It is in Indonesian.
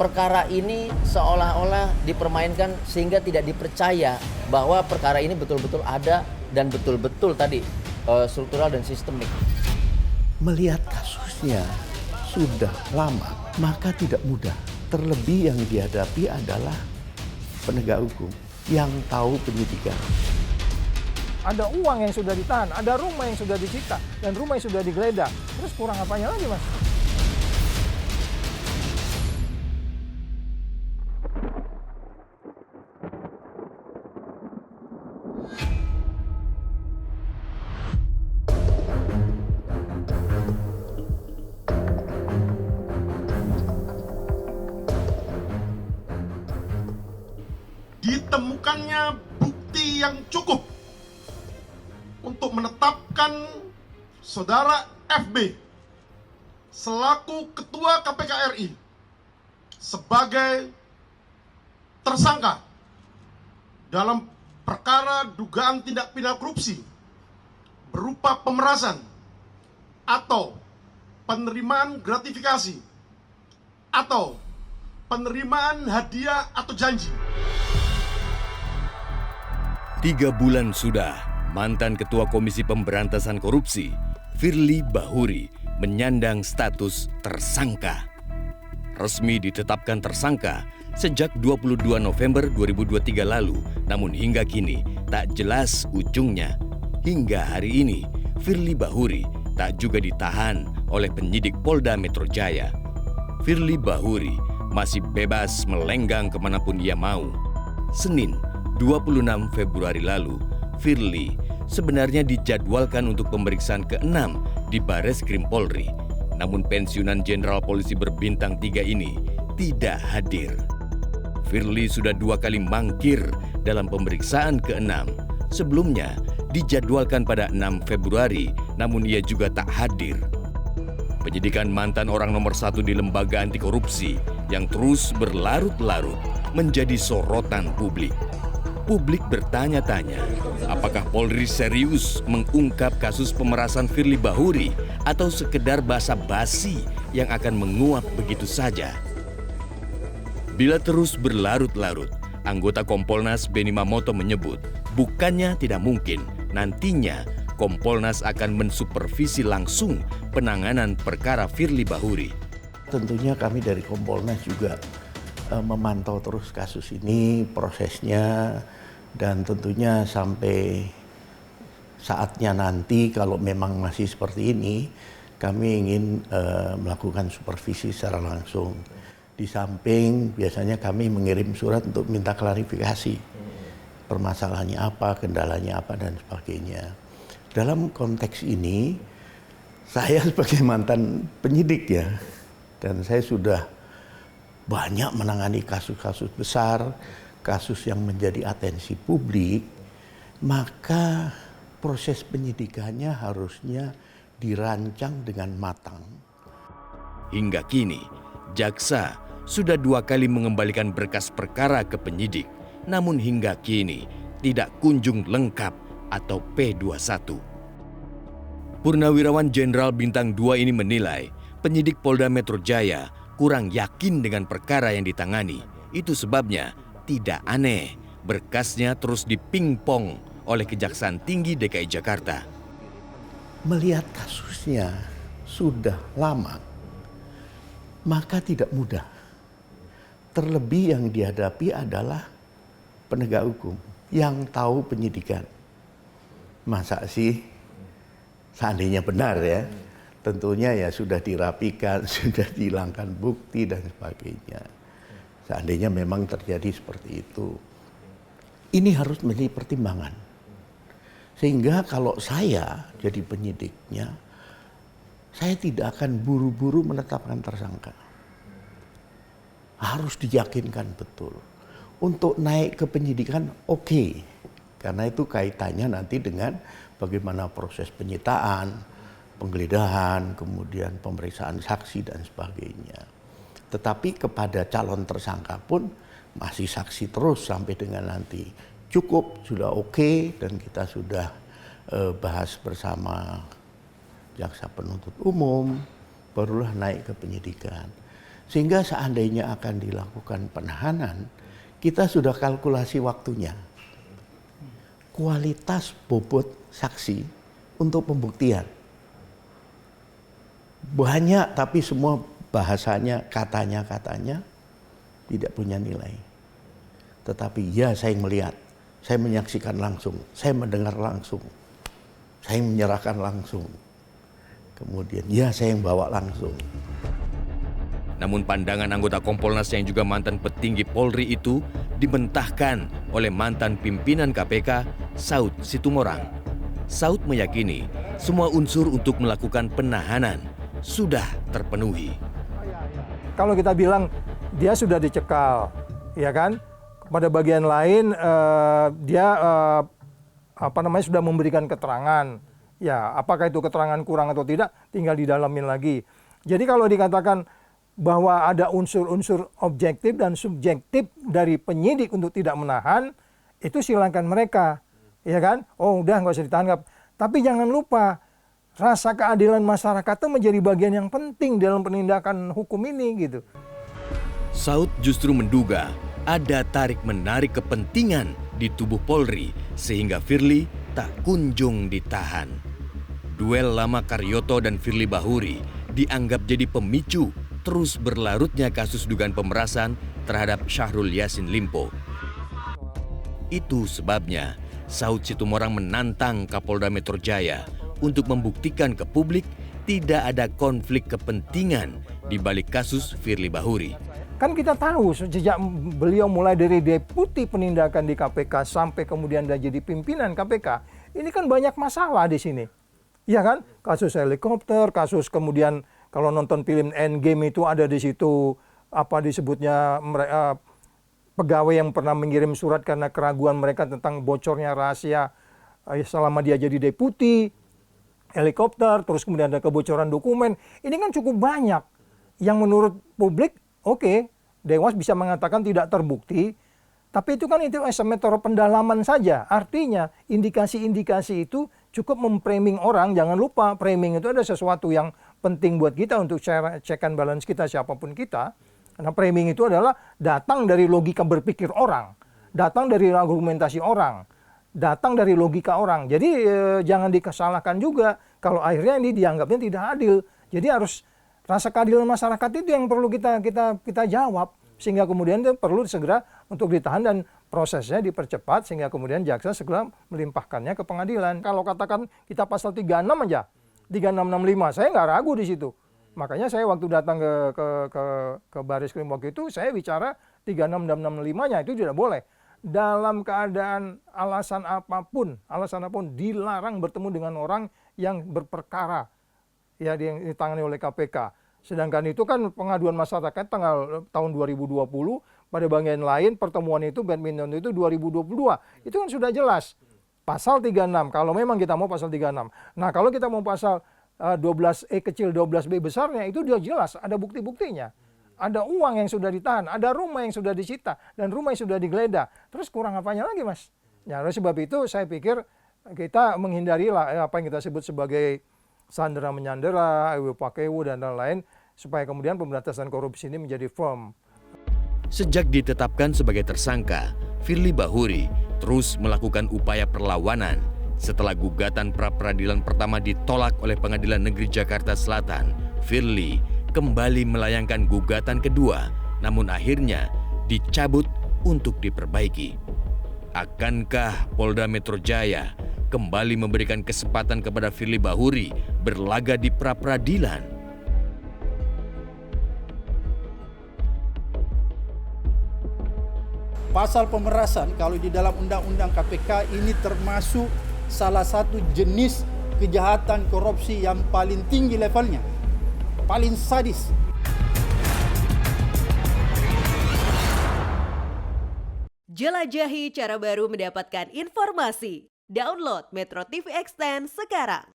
perkara ini seolah-olah dipermainkan sehingga tidak dipercaya bahwa perkara ini betul-betul ada dan betul-betul tadi struktural dan sistemik. Melihat kasusnya sudah lama, maka tidak mudah. Terlebih yang dihadapi adalah penegak hukum yang tahu penyidikan. Ada uang yang sudah ditahan, ada rumah yang sudah disita, dan rumah yang sudah digeledah. Terus kurang apanya lagi, Mas? Ditemukannya bukti yang cukup untuk menetapkan saudara FB selaku Ketua KPK RI sebagai tersangka dalam perkara dugaan tindak pidana korupsi berupa pemerasan atau penerimaan gratifikasi atau penerimaan hadiah atau janji. 3 bulan sudah, mantan Ketua Komisi Pemberantasan Korupsi, Firly Bahuri, menyandang status tersangka. Resmi ditetapkan tersangka sejak 22 November 2023 lalu, namun hingga kini tak jelas ujungnya. Hingga hari ini, Firly Bahuri tak juga ditahan oleh penyidik Polda Metro Jaya. Firly Bahuri masih bebas melenggang kemanapun ia mau. Senin, 26 Februari lalu, Firly sebenarnya dijadwalkan untuk pemeriksaan ke-6 di Bareskrim Polri. Namun pensiunan Jenderal Polisi berbintang 3 ini tidak hadir. Firly sudah 2 kali mangkir dalam pemeriksaan ke-6. Sebelumnya dijadwalkan pada 6 Februari, namun ia juga tak hadir. Penyidikan mantan orang nomor 1 di lembaga anti korupsi yang terus berlarut-larut menjadi sorotan publik. Publik bertanya-tanya, apakah Polri serius mengungkap kasus pemerasan Firly Bahuri atau sekedar basa-basi yang akan menguap begitu saja? Bila terus berlarut-larut, anggota Kompolnas Benny Mamoto menyebut, bukannya tidak mungkin nantinya Kompolnas akan mensupervisi langsung penanganan perkara Firly Bahuri. Tentunya kami dari Kompolnas juga memantau terus kasus ini, prosesnya, dan tentunya sampai saatnya nanti kalau memang masih seperti ini, kami ingin melakukan supervisi secara langsung. Di samping biasanya kami mengirim surat untuk minta klarifikasi, permasalahannya apa, kendalanya apa, dan sebagainya. Dalam konteks ini, saya sebagai mantan penyidik ya, dan saya sudah banyak menangani kasus-kasus besar, kasus yang menjadi atensi publik, maka proses penyidikannya harusnya dirancang dengan matang. Hingga kini, jaksa sudah 2 kali mengembalikan berkas perkara ke penyidik, namun hingga kini tidak kunjung lengkap atau P21. Purnawirawan Jenderal Bintang 2 ini menilai penyidik Polda Metro Jaya kurang yakin dengan perkara yang ditangani. Itu sebabnya tidak aneh berkasnya terus dipingpong oleh Kejaksaan Tinggi DKI Jakarta. Melihat kasusnya sudah lama, maka tidak mudah. Terlebih yang dihadapi adalah penegak hukum yang tahu penyidikan. Masa sih seandainya benar ya, tentunya ya sudah dirapikan, sudah dihilangkan bukti dan sebagainya. Seandainya memang terjadi seperti itu. Ini harus menjadi pertimbangan. Sehingga kalau saya jadi penyidiknya, saya tidak akan buru-buru menetapkan tersangka. Harus diyakinkan betul. Untuk naik ke penyidikan oke. Karena itu kaitannya nanti dengan bagaimana proses penyitaan, penggeledahan, kemudian pemeriksaan saksi dan sebagainya. Tetapi kepada calon tersangka pun masih saksi terus sampai dengan nanti. Cukup, sudah oke, dan kita sudah bahas bersama jaksa penuntut umum, barulah naik ke penyidikan. Sehingga seandainya akan dilakukan penahanan, kita sudah kalkulasi waktunya. Kualitas bobot saksi untuk pembuktian. Banyak tapi semua bahasanya, katanya tidak punya nilai. Tetapi ya saya melihat, saya menyaksikan langsung, saya mendengar langsung, saya menyerahkan langsung. Kemudian ya saya yang bawa langsung. Namun pandangan anggota Kompolnas yang juga mantan petinggi Polri itu dimentahkan oleh mantan pimpinan KPK, Saud Situmorang. Saud meyakini semua unsur untuk melakukan penahanan sudah terpenuhi. Kalau kita bilang dia sudah dicekal, ya kan? Pada bagian lain dia sudah memberikan keterangan. Ya, apakah itu keterangan kurang atau tidak tinggal didalamin lagi. Jadi kalau dikatakan bahwa ada unsur-unsur objektif dan subjektif dari penyidik untuk tidak menahan, itu silakan mereka, ya kan? Oh udah nggak usah ditangkap. Tapi jangan lupa, rasa keadilan masyarakat itu menjadi bagian yang penting dalam penindakan hukum ini gitu. Saud justru menduga ada tarik-menarik kepentingan di tubuh Polri sehingga Firly tak kunjung ditahan. Duel lama Karyoto dan Firly Bahuri dianggap jadi pemicu terus berlarutnya kasus dugaan pemerasan terhadap Syahrul Yassin Limpo. Itu sebabnya Saud Situmorang menantang Kapolda Metro Jaya untuk membuktikan ke publik tidak ada konflik kepentingan di balik kasus Firly Bahuri. Kan kita tahu sejak beliau mulai dari deputi penindakan di KPK sampai kemudian dia jadi pimpinan KPK, ini kan banyak masalah di sini. Ya kan? Kasus helikopter, kasus kemudian kalau nonton film Endgame itu ada di situ apa disebutnya mereka pegawai yang pernah mengirim surat karena keraguan mereka tentang bocornya rahasia selama dia jadi deputi, helikopter, terus kemudian ada kebocoran dokumen. Ini kan cukup banyak yang menurut publik oke, Dewas bisa mengatakan tidak terbukti, tapi itu kan itu metode pendalaman saja. Artinya indikasi-indikasi itu cukup memframing orang. Jangan lupa framing itu ada sesuatu yang penting buat kita untuk check and balance kita siapapun kita. Karena framing itu adalah datang dari logika berpikir orang, datang dari argumentasi orang, datang dari logika orang. Jadi jangan dikesalahkan juga kalau akhirnya ini dianggapnya tidak adil. Jadi harus rasa keadilan masyarakat itu yang perlu kita jawab, sehingga kemudian itu perlu segera untuk ditahan dan prosesnya dipercepat sehingga kemudian jaksa segera melimpahkannya ke pengadilan. Kalau katakan kita pasal 36 aja, 3665, saya nggak ragu di situ. Makanya saya waktu datang ke Baris Krim waktu itu saya bicara 36 dan 65-nya itu tidak boleh. Dalam keadaan alasan apapun dilarang bertemu dengan orang yang berperkara. Ya, yang ditangani oleh KPK. Sedangkan itu kan pengaduan masyarakat tahun 2020, pada bagian lain pertemuan itu badminton itu 2022. Itu kan sudah jelas. Pasal 36, kalau memang kita mau pasal 36. Nah, kalau kita mau pasal 12E kecil 12B besarnya itu sudah jelas, ada bukti-buktinya. Ada uang yang sudah ditahan, ada rumah yang sudah disita, dan rumah yang sudah digeledah. Terus kurang apanya lagi, Mas? Ya, oleh sebab itu saya pikir kita menghindarilah apa yang kita sebut sebagai sandera menyandera, ewe pakewu dan lain-lain, supaya kemudian pemberantasan korupsi ini menjadi firm. Sejak ditetapkan sebagai tersangka, Firly Bahuri terus melakukan upaya perlawanan setelah gugatan pra-peradilan pertama ditolak oleh Pengadilan Negeri Jakarta Selatan. Firly kembali melayangkan gugatan kedua, namun akhirnya dicabut untuk diperbaiki. Akankah Polda Metro Jaya kembali memberikan kesempatan kepada Firly Bahuri berlaga di pra-peradilan? Pasal pemerasan kalau di dalam Undang-Undang KPK ini termasuk salah satu jenis kejahatan korupsi yang paling tinggi levelnya, paling sadis. Jelajahi cara baru mendapatkan informasi. Download Metro TV Extend sekarang.